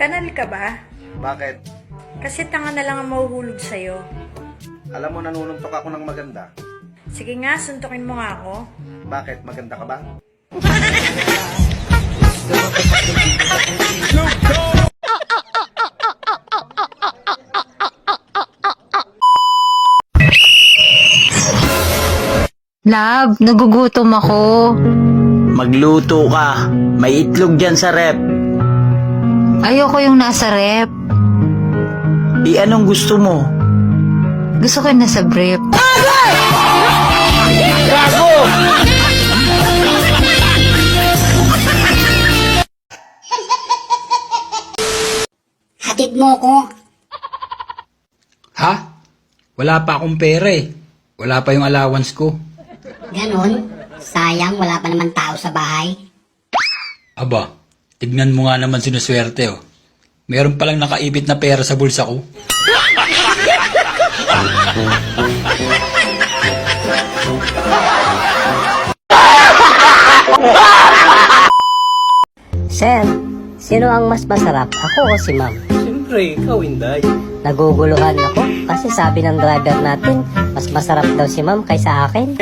Kanal ka ba? Bakit? Kasi tanga na lang ang mahuhulog sa'yo. Alam mo, nanununtok ako ng maganda. Sige nga, suntukin mo nga ako. Bakit? Maganda ka ba? Love, nagugutom ako. Magluto ka. May itlog dyan sa rep. Ayoko yung nasa rep. Anong gusto mo? Gusto ko yung nasa brief. Hatid mo ko. Ha? Wala pa akong pera eh. Wala pa yung allowance ko. Ganon. Sayang, wala pa naman tao sa bahay. Aba, tignan mo nga naman sinuswerte oh. Meron palang nakaibit na pera sa bulsa ko. Sir, sino ang mas masarap? Ako o si ma'am? Siyempre, ikaw, Inday. Naguguluhan ako kasi sabi ng driver natin, mas masarap daw si ma'am kaysa akin.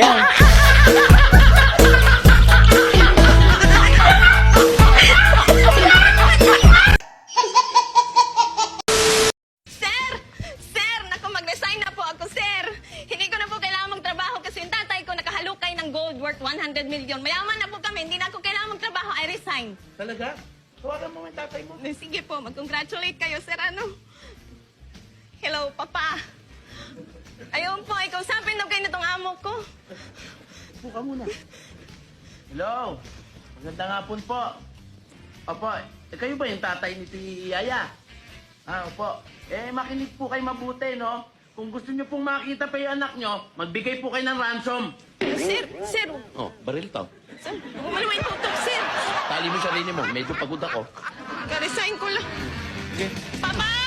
Sir, naku, mag-resign na po ako, sir. Hindi ko na po kailangan magtrabaho kasi yung tatay ko nakahalukay ng gold worth 100 million. Mayaman na po kami, hindi na ako kailangan magtrabaho. I resign. Talaga? Tawagan mo yung tatay mo. Sige po, mag-congratulate kayo, sir. Ano? Hello, Papa. Ayun po, ikaw sabi na kayo na tong amo ko. Buka muna. Hello. Magandang hapon po. Opo, kayo ba yung tatay ni Yaya? Opo. Makinig po kayo mabuti, no? Kung gusto nyo pong makita pa yung anak nyo, magbigay po kayo ng ransom. Sir. Oh, baril to. Sir, umaluin po ito, sir. Tali mo sarili mo. Medyo pagod ako. Ka-resign ko lang. Okay. Papa!